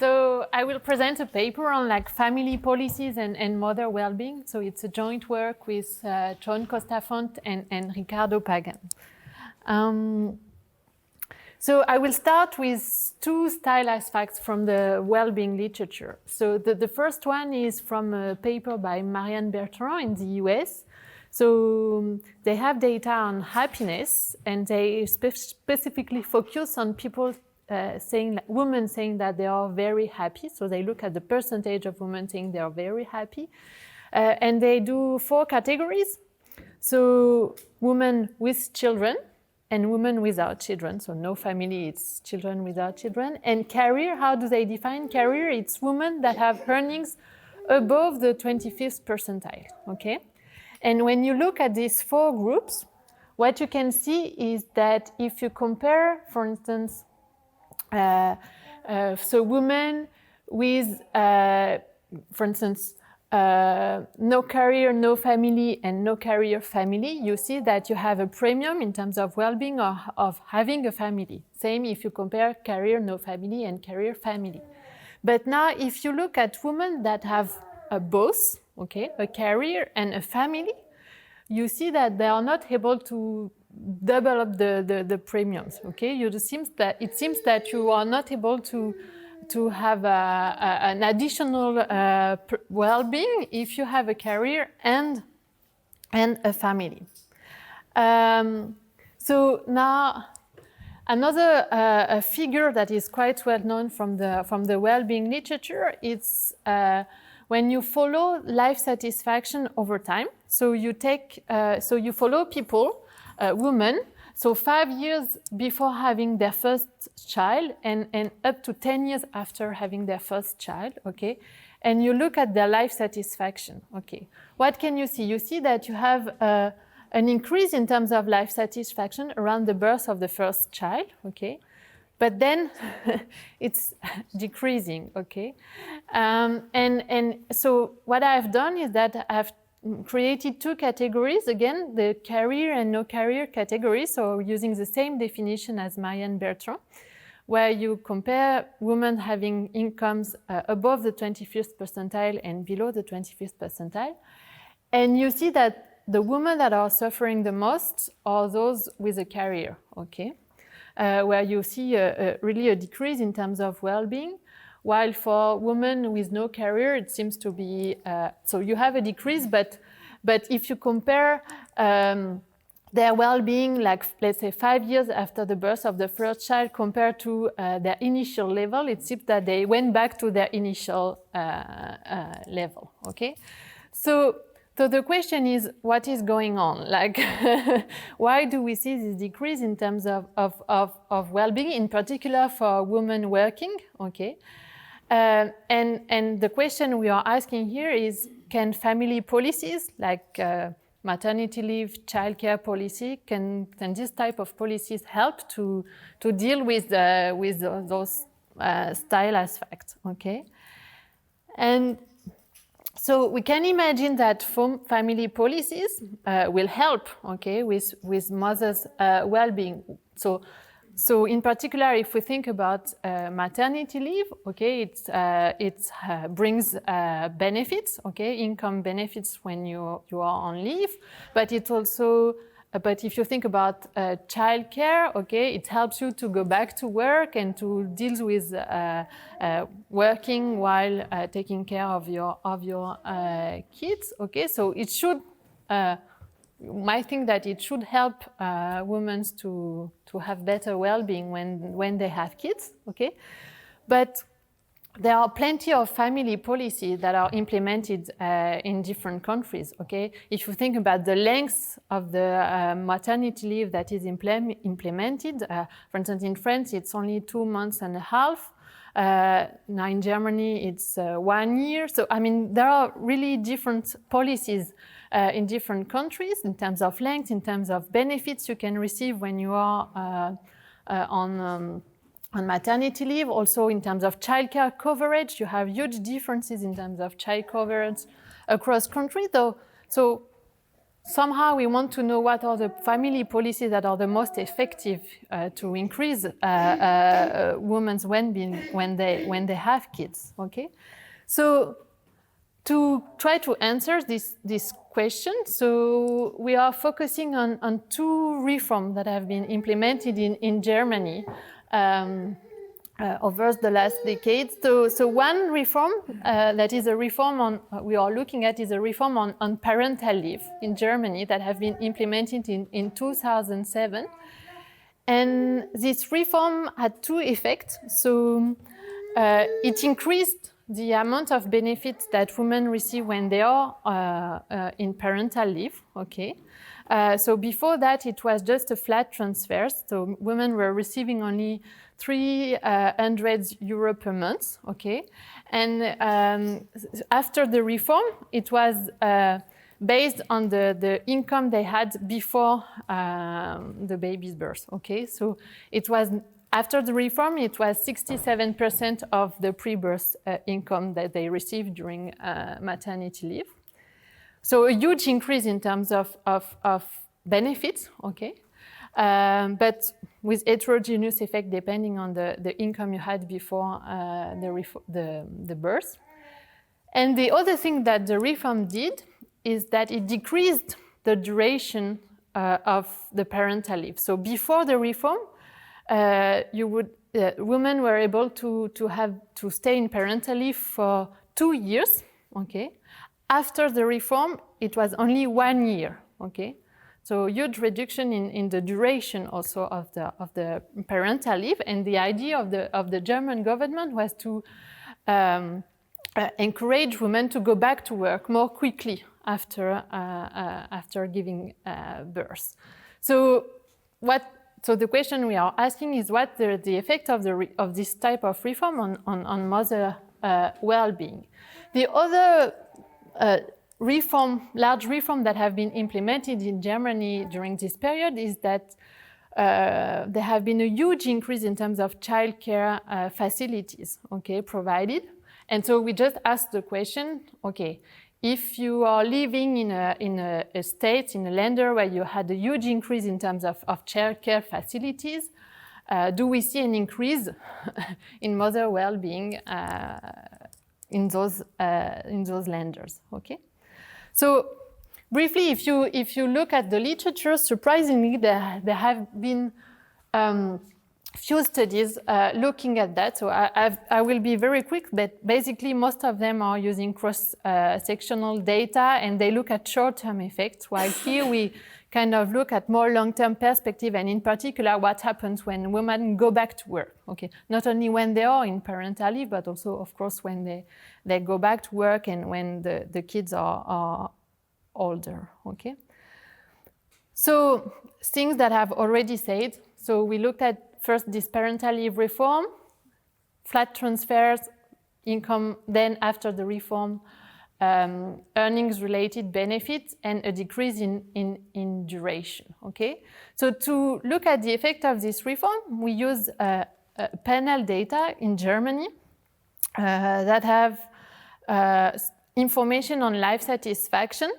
So I will present a paper on like family policies and mother well-being. So it's a joint work with John Costafont and Ricardo Pagan. So I will start with two stylized facts from the well-being literature. So the first one is from a paper by Marianne Bertrand in the US. So they have data on happiness, and they specifically focus on people women saying that they are very happy. So they look at the percentage of women saying they are very happy. And they do 4 categories. So women with children, and women without children, so no family, it's children without children. And career, how do they define career? It's women that have earnings above the 25th percentile, okay? And when you look at these 4 groups, what you can see is that if you compare, for instance, so women with, for instance, no career, no family, and no career family, you see that you have a premium in terms of well-being of having a family. Same if you compare career, no family, and career family. But now if you look at women that have both, okay, a career and a family, you see that they are not able to double up the premiums, okay? It seems that you are not able to have an additional well-being if you have a career and a family. So now another figure that is quite well known from the well-being literature, it's when you follow life satisfaction over time. So you follow people, women, so 5 years before having their first child and up to 10 years after having their first child, okay? And you look at their life satisfaction, okay? What can you see? You see that you have an increase in terms of life satisfaction around the birth of the first child, okay? But then it's decreasing, okay? And so what I've done is that I've created 2 categories, again, the career and no career category, so using the same definition as Marianne Bertrand, where you compare women having incomes above the 25th percentile and below the 25th percentile. And you see that the women that are suffering the most are those with a career, okay? Where you see really a decrease in terms of well-being, while for women with no career, it seems to be, so you have a decrease, but if you compare their well-being, like let's say 5 years after the birth of the first child compared to their initial level, it seems that they went back to their initial level, okay? So the question is, what is going on? Like, why do we see this decrease in terms of well-being, in particular for women working, okay? And the question we are asking here is, can family policies like maternity leave, childcare policy, can this type of policies help to deal with those stylized facts, okay? And so we can imagine that family policies will help, okay, with mothers' well-being. So in particular, if we think about maternity leave, okay, it brings benefits, okay, income benefits when you are on leave, but it also, but if you think about childcare, okay, it helps you to go back to work and to deal with working while taking care of your kids, okay, so it should. I think that it should help women to have better well-being when they have kids, okay? But there are plenty of family policies that are implemented in different countries, okay? If you think about the length of the maternity leave that is implemented, for instance, in France, it's only 2.5 months. Now in Germany, it's 1 year. So, I mean, there are really different policies in different countries in terms of length, in terms of benefits you can receive when you are on maternity leave. Also in terms of childcare coverage, you have huge differences in terms of child coverage across countries, though. So somehow we want to know what are the family policies that are the most effective to increase women's well-being when they have kids. Okay, so to try to answer this question, so we are focusing on two reforms that have been implemented in Germany over the last decades. So one reform that is a reform on we are looking at is a reform on parental leave in Germany that have been implemented in 2007. And this reform had two effects. So it increased the amount of benefits that women receive when they are in parental leave. Okay. So before that, it was just a flat transfer. So women were receiving only 300 euro per month. Okay. And after the reform, it was based on the income they had before the baby's birth. Okay. So it was after the reform, it was 67% of the pre-birth income that they received during maternity leave. So a huge increase in terms of benefits, okay? But with heterogeneous effect depending on the income you had before the birth. And the other thing that the reform did is that it decreased the duration of the parental leave. So before the reform, women were able to stay in parental leave for 2 years, okay? After the reform, it was only 1 year, okay? So huge reduction in the duration also of the parental leave, and the idea of the German government was to encourage women to go back to work more quickly after giving birth. So the question we are asking is what the effect of this type of reform on mother well-being. The other large reform that have been implemented in Germany during this period is that there have been a huge increase in terms of childcare facilities, okay, provided. And so we just asked the question, okay, if you are living in a state, in a land where you had a huge increase in terms of childcare facilities, do we see an increase in mother well-being in those landers? Okay. So briefly, if you look at the literature, surprisingly, there have been few studies looking at that. So I will be very quick, but basically most of them are using cross-sectional data, and they look at short-term effects, while here we kind of look at more long-term perspective, and in particular what happens when women go back to work. Okay, not only when they are in parental leave, but also, of course, when they go back to work and when the kids are older. Okay. So things that I've already said. So we looked at first this parental leave reform, flat transfers, income, then after the reform, earnings-related benefits, and a decrease in duration, okay? So to look at the effect of this reform, we use panel data in Germany that have information on life satisfaction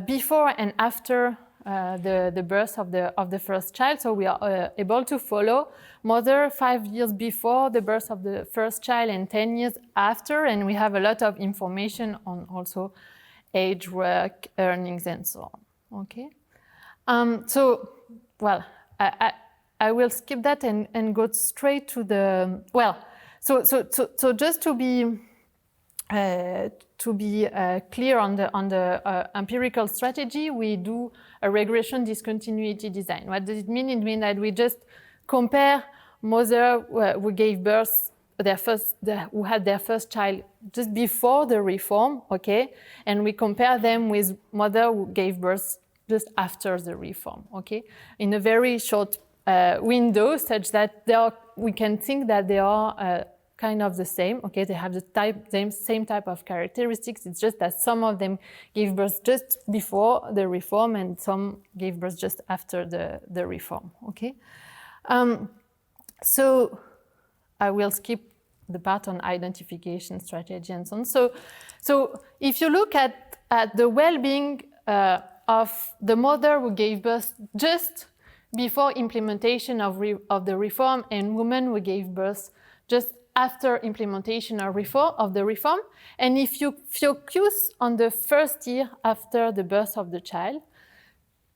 before and after the birth of the first child. So we are able to follow mother 5 years before the birth of the first child and 10 years after, and we have a lot of information on also age, work, earnings, and so on. Okay. So, well, I will skip that and go straight to the So just to be clear on the empirical strategy, we do a regression discontinuity design. What does it mean? It means that we just compare mother who gave birth, who had their first child just before the reform, okay, and we compare them with mother who gave birth just after the reform, okay, in a very short window, such that we can think that they are kind of the same, okay, they have the same type of characteristics. It's just that some of them gave birth just before the reform and some gave birth just after the reform, okay. So I will skip the part on identification strategy and so on. So if you look at the well-being of the mother who gave birth just before implementation of the reform and women who gave birth just after implementation of the reform. And if you focus on the first year after the birth of the child,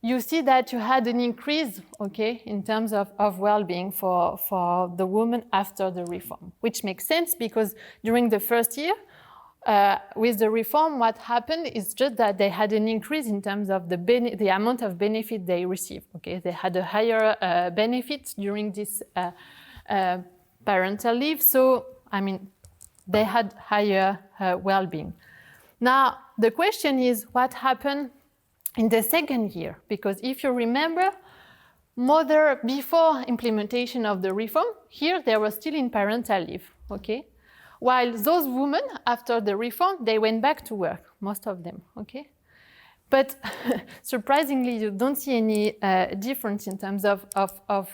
you see that you had an increase, okay, in terms of well-being for the woman after the reform, which makes sense because during the first year, with the reform, what happened is just that they had an increase in terms of the amount of benefit they received, okay? They had a higher benefit during this parental leave, so, I mean, they had higher well-being. Now, the question is what happened in the second year, because if you remember, mother before implementation of the reform, here they were still in parental leave, okay? While those women, after the reform, they went back to work, most of them, okay? But surprisingly, you don't see any difference in terms of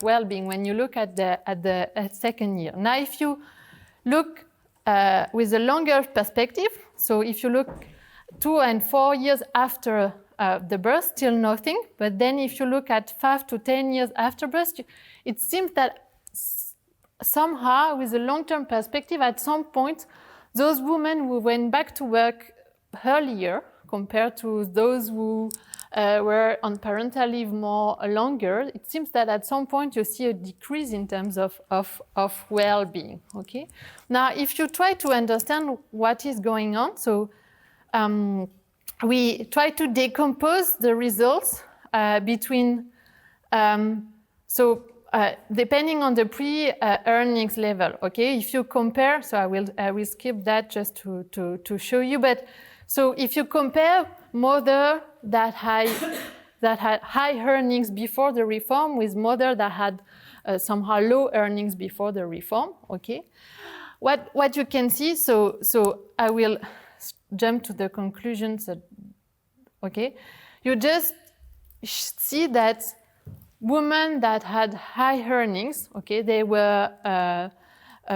well-being when you look at the second year. Now, if you look with a longer perspective, so if you look 2 and 4 years after the birth, still nothing. But then if you look at 5 to 10 years after birth, it seems that somehow, with a long-term perspective, at some point, those women who went back to work earlier compared to those who were on parental leave more longer, it seems that at some point you see a decrease in terms of well-being, okay? Now, if you try to understand what is going on, so we try to decompose the results between, depending on the pre-earnings level, okay? If you compare, so I will skip that just to show you, but so if you compare mother that had high earnings before the reform with mother that had somehow low earnings before the reform, okay? What you can see, so I will jump to the conclusions, okay? You just see that women that had high earnings, okay, they were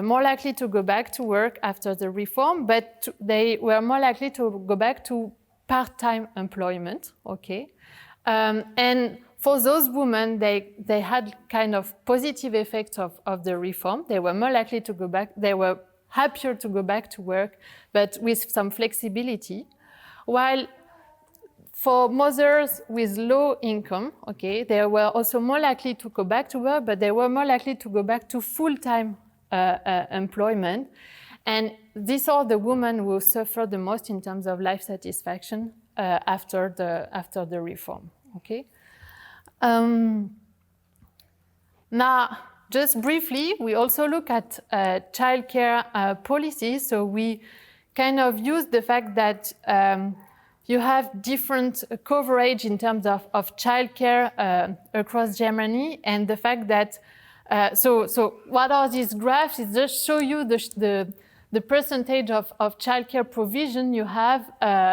more likely to go back to work after the reform, but they were more likely to go back to part-time employment, okay? And for those women, they had kind of positive effects of the reform. They were more likely to go back, they were happier to go back to work, but with some flexibility. While for mothers with low income, okay, they were also more likely to go back to work, but they were more likely to go back to full-time employment. And these are the women who suffer the most in terms of life satisfaction after the reform, okay? Now, just briefly, we also look at childcare policies. So we kind of use the fact that you have different coverage in terms of childcare across Germany, and the fact that so what are these graphs? It just show you the percentage of childcare provision you have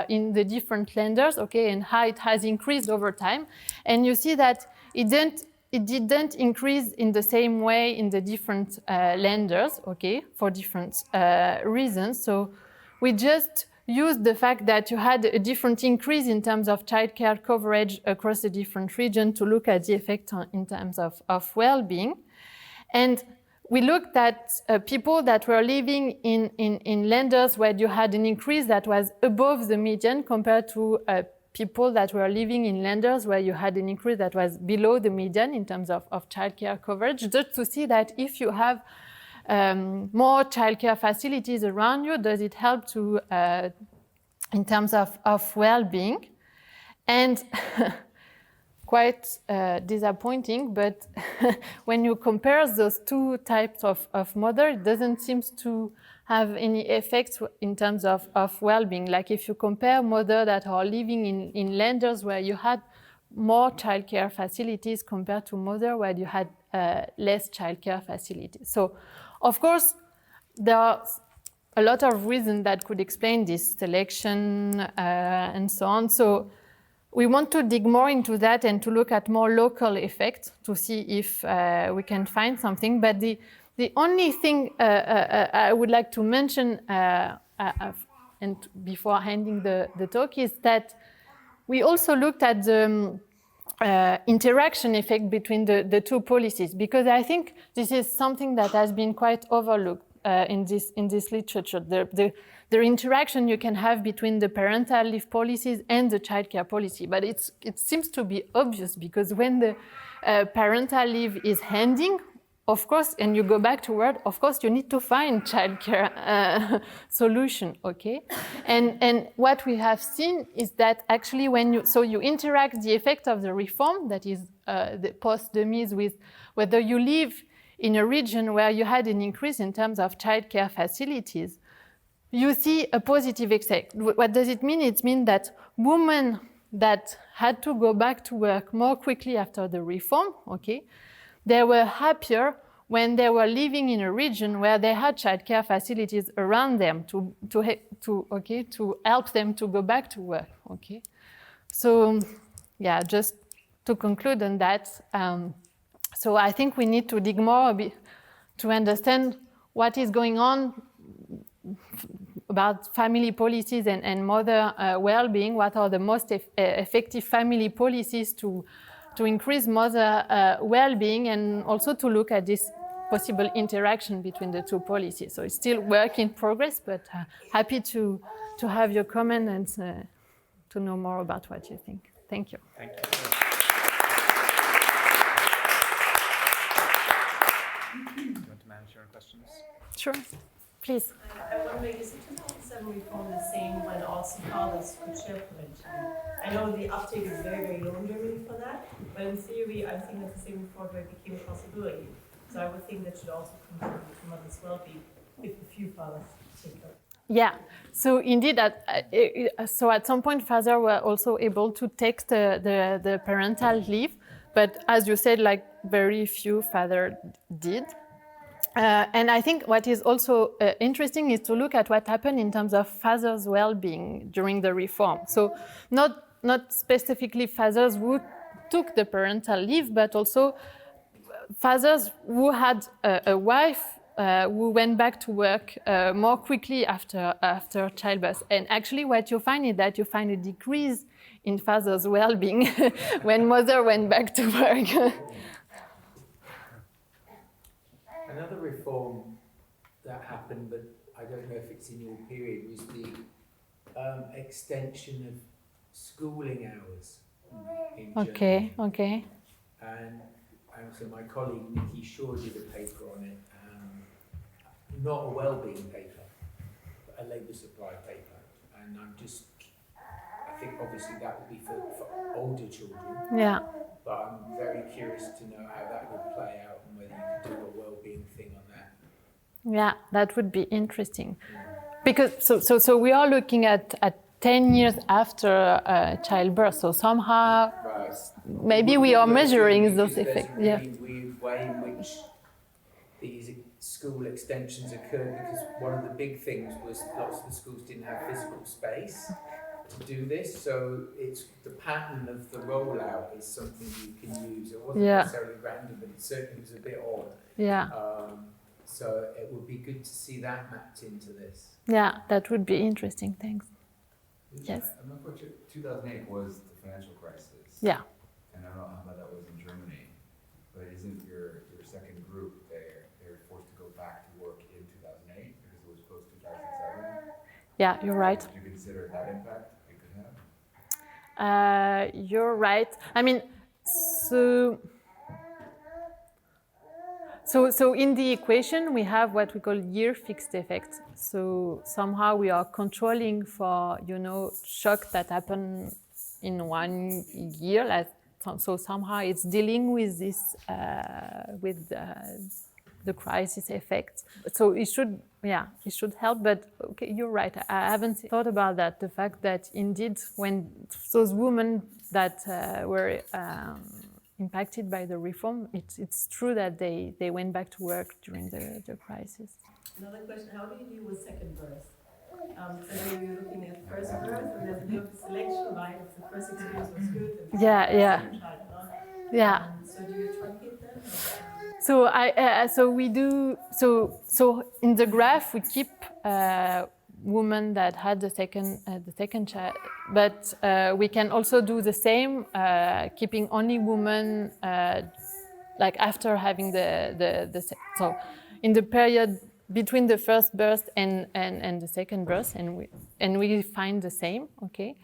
in the different lenders, okay, and how it has increased over time. And you see that it didn't increase in the same way in the different lenders, okay, for different reasons. So we just used the fact that you had a different increase in terms of childcare coverage across the different regions to look at the effect in terms of well-being. And we looked at people that were living in lenders where you had an increase that was above the median compared to people that were living in lenders where you had an increase that was below the median in terms of childcare coverage, just to see that if you have more childcare facilities around you, does it help to in terms of well-being? And quite disappointing, but when you compare those two types of mother, it doesn't seem to have any effects in terms of well-being. Like if you compare mother that are living in lenders where you had more childcare facilities compared to mother where you had less childcare facilities. So, of course, there are a lot of reasons that could explain this selection and so on. So we want to dig more into that and to look at more local effects to see if we can find something. But the only thing I would like to mention and before handing the talk is that we also looked at the interaction effect between the two policies, because I think this is something that has been quite overlooked in this literature. The interaction you can have between the parental leave policies and the childcare policy, but it seems to be obvious, because when the parental leave is ending, of course, and you go back to work, of course, you need to find childcare solution, okay? And what we have seen is that actually when you interact the effect of the reform, that is the post-demise, with whether you live in a region where you had an increase in terms of childcare facilities, you see a positive effect. What does it mean? It means that women that had to go back to work more quickly after the reform, okay, they were happier when they were living in a region where they had childcare facilities around them to help them to go back to work. Okay, so yeah, just to conclude on that, so I think we need to dig more a bit to understand what is going on about family policies and mother well-being. What are the most effective family policies to increase mother well-being, and also to look at this possible interaction between the two policies. So it's still work in progress, but happy to have your comment and to know more about what you think. Thank you. Thank you. Do you want to manage your questions? Sure, please. I wonder, is the 2007 reform the same when also fathers could share parental leave? I know the uptake is very, very low in Germany for that, but in theory, I think that the same reform became a possibility. So I would think that should also contribute to mother's well-being if a few fathers take her. Yeah, so indeed, so at some point, fathers were also able to take the parental leave, but as you said, like very few fathers did. And I think what is also interesting is to look at what happened in terms of fathers' well-being during the reform. So not specifically fathers who took the parental leave, but also fathers who had a wife who went back to work more quickly after childbirth. And actually what you find is that you find a decrease in fathers' well-being when mother went back to work. Another reform that happened, but I don't know if it's in your period, was the extension of schooling hours in Germany. Okay. And so my colleague Nikki Shaw did a paper on it, not a wellbeing paper, but a labour supply paper. And I think obviously that would be for older children. Yeah. But I'm very curious to know how that would play out and whether you could do a well-being thing on that. Yeah, that would be interesting. Because so we are looking at 10 years after childbirth. So somehow maybe we are measuring those effects. There's a really weird way in which these school extensions occurred, because one of the big things was lots of the schools didn't have physical space to do this, so it's the pattern of the rollout is something you can use. It wasn't necessarily random, but it certainly was a bit odd. Yeah. So it would be good to see that mapped into this. Yeah, that would be interesting. Thanks. Yes. I'm not quite sure. 2008 was the financial crisis. Yeah. And I don't know how that was in Germany, but isn't your second group they were forced to go back to work in 2008 because it was post 2007? Yeah, you're right. Did you consider that impact it could have? You're right. I mean, so in the equation we have what we call year fixed effect. So somehow we are controlling for shock that happen in 1 year. So somehow it's dealing with this with the crisis effect. So it should help. But okay, you're right. I haven't thought about that. The fact that indeed when those women that were impacted by the reform, it's true that they went back to work during the crisis. Another question, how do you deal with second birth? So you're looking at first birth, and there's a bit of selection, right? If the first experience was good, then so do you truncate them? So we do. So in the graph we keep woman that had the second child. But we can also do the same, keeping only women like after having so in the period between the first birth and the second birth, and we find the same. Okay.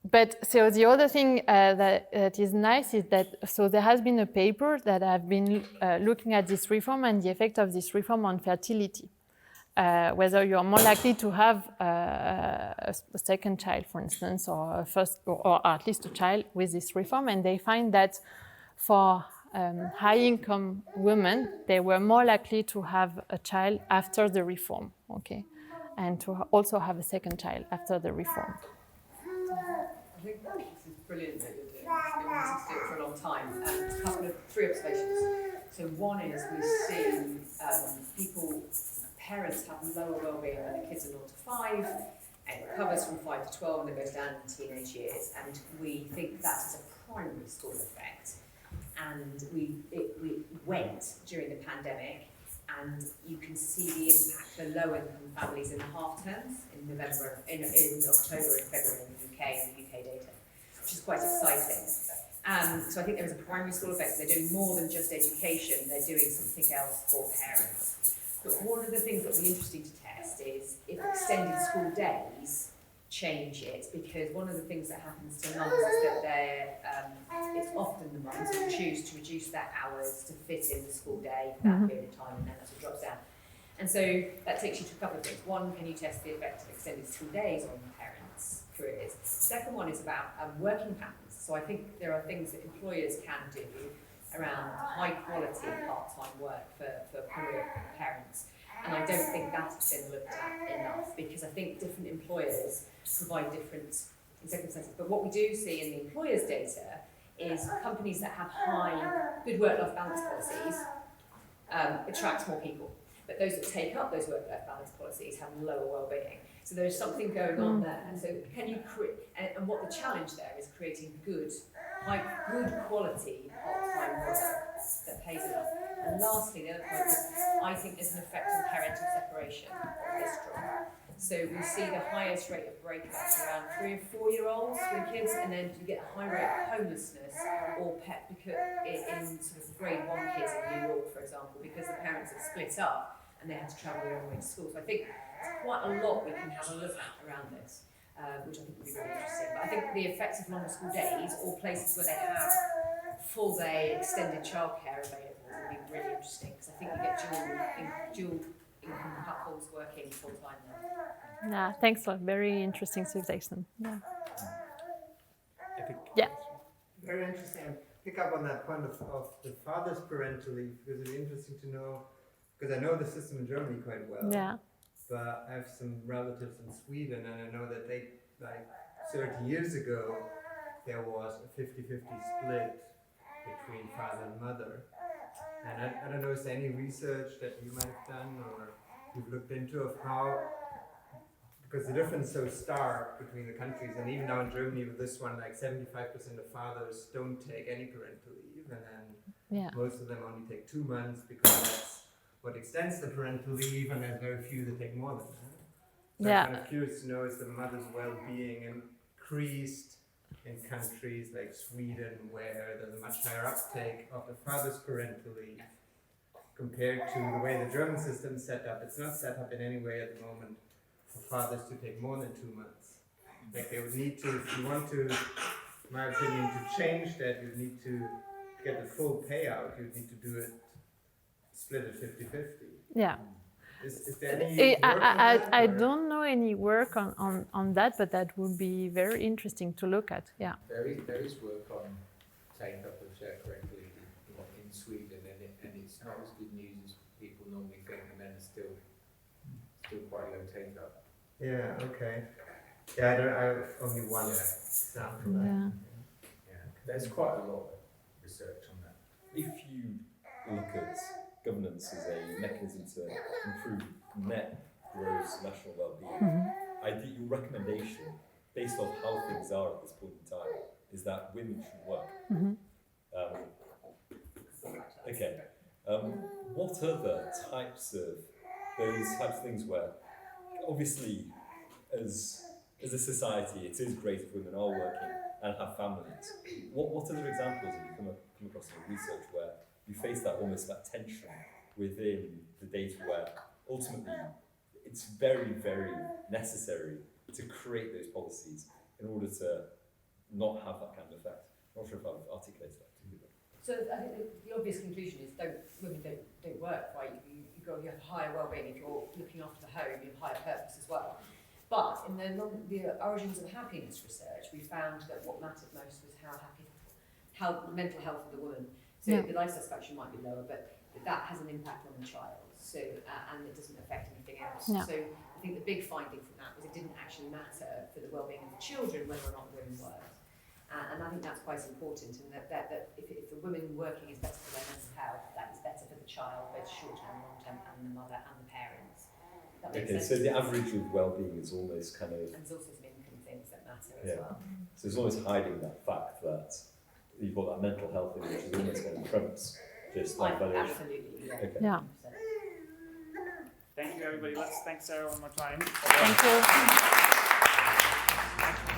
But so the other thing that is nice is that so there has been a paper that have been looking at this reform and the effect of this reform on fertility, whether you're more likely to have a second child, for instance, or a first, or at least a child with this reform, and they find that for high-income women, they were more likely to have a child after the reform, okay, and to also have a second child after the reform. I think this is brilliant that you're doing this. I've been wanting to do it for a long time. And three observations. So one is we see parents have lower well-being when the kids are 0 to 5, and it recovers from 5 to 12 and it goes down in teenage years. And we think that is a primary school effect. And it went during the pandemic, and you can see the impact for low-income families in the half terms in November, in October and February in the UK and the UK data, which is quite exciting. So I think there is a primary school effect. They're doing more than just education; they're doing something else for parents. But one of the things that will be interesting to test is if extended school days change it, because one of the things that happens to mums is that it's often the mums who choose to reduce their hours to fit in the school day for that period of time, and then that's what drops down. And so that takes you to a couple of things. One, can you test the effect of extended school days on parents' careers? The second one is about working patterns. So I think there are things that employers can do around high quality part-time work for career parents. And I don't think that's been looked at enough, because I think different employers provide different circumstances. But what we do see in the employers' data is companies that have good work-life balance policies attract more people. But those that take up those work-life balance policies have lower well-being. So there's something going on there. And so can you create, and what the challenge there is creating good quality part-time work that pays enough. And lastly, the other point is, I think there's an effect on parental separation on this drop. So we see the highest rate of breakouts around 3 or 4 year olds with kids, and then you get a high rate of homelessness or pet in sort of grade 1 kids in New York, for example, because the parents have split up and they had to travel their own way to school. So I think there's quite a lot we can have a look at around this, which I think would be really interesting. But I think the effects of longer school days or places where they have full day extended childcare available would be really interesting, because I think you get dual income couples working full time there. Yeah, thanks a lot. Very interesting suggestion. Yeah. I think. Yeah. Very interesting. I pick up on that point of the father's parental leave, because it'd be interesting to know, because I know the system in Germany quite well. Yeah. But I have some relatives in Sweden, and I know that they, like 30 years ago, there was a 50-50 split between father and mother. And I don't know, is there any research that you might have done or you've looked into of how, because the difference is so stark between the countries, and even now in Germany with this one, like 75% of fathers don't take any parental leave, and then most of them only take 2 months because that's what extends the parental leave, and there's very few that take more than that. So I'm kind of curious to know, is the mother's well-being increased in countries like Sweden, where there's a much higher uptake of the father's parental leave compared to the way the German system is set up? It's not set up in any way at the moment for fathers to take more than 2 months. Like they would need to, if you want to, in my opinion, to change that, you need to get the full payout. You need to do it split at 50-50. Yeah. Is there any work on that, I don't know any work on that, but that would be very interesting to look at. Yeah. There is work on take up of shared parental leave in Sweden, and it's not as good news as people normally think, and then it's still quite low take up. Yeah, okay. Yeah, I have only one example. Yeah. There's quite a lot of research on that. If you look at governance as a mechanism to improve net gross national well-being, I think your recommendation, based on how things are at this point in time, is that women should work. What other types of things where obviously, as a society, it is great if women are working and have families. What other examples have you come across in your research where you face that almost that tension within the data where ultimately it's very, very necessary to create those policies in order to not have that kind of effect? I'm not sure if I've articulated that to you. So I think the obvious conclusion is women don't work, right? You have higher well-being if you're looking after the home, you have higher purpose as well. But in the origins of happiness research, we found that what mattered most was how mental health of the woman. So the life satisfaction might be lower, but that has an impact on the child. So and it doesn't affect anything else. No. So I think the big finding from that was it didn't actually matter for the well-being of the children whether or not the women worked. And I think that's quite important, and that if the women working is better for their mental health, that is better for the child, both short-term, long-term, and the mother and the parents. That makes sense. So the average of well-being is almost kind of... And there's also some income things that matter as well. So it's almost hiding that fact that you've got that mental health thing, which is almost kind of trumps just like valuation. Absolutely, yeah. Okay. Yeah. 100%. Thank you, everybody. Let's thank Sarah one more time. Thank you.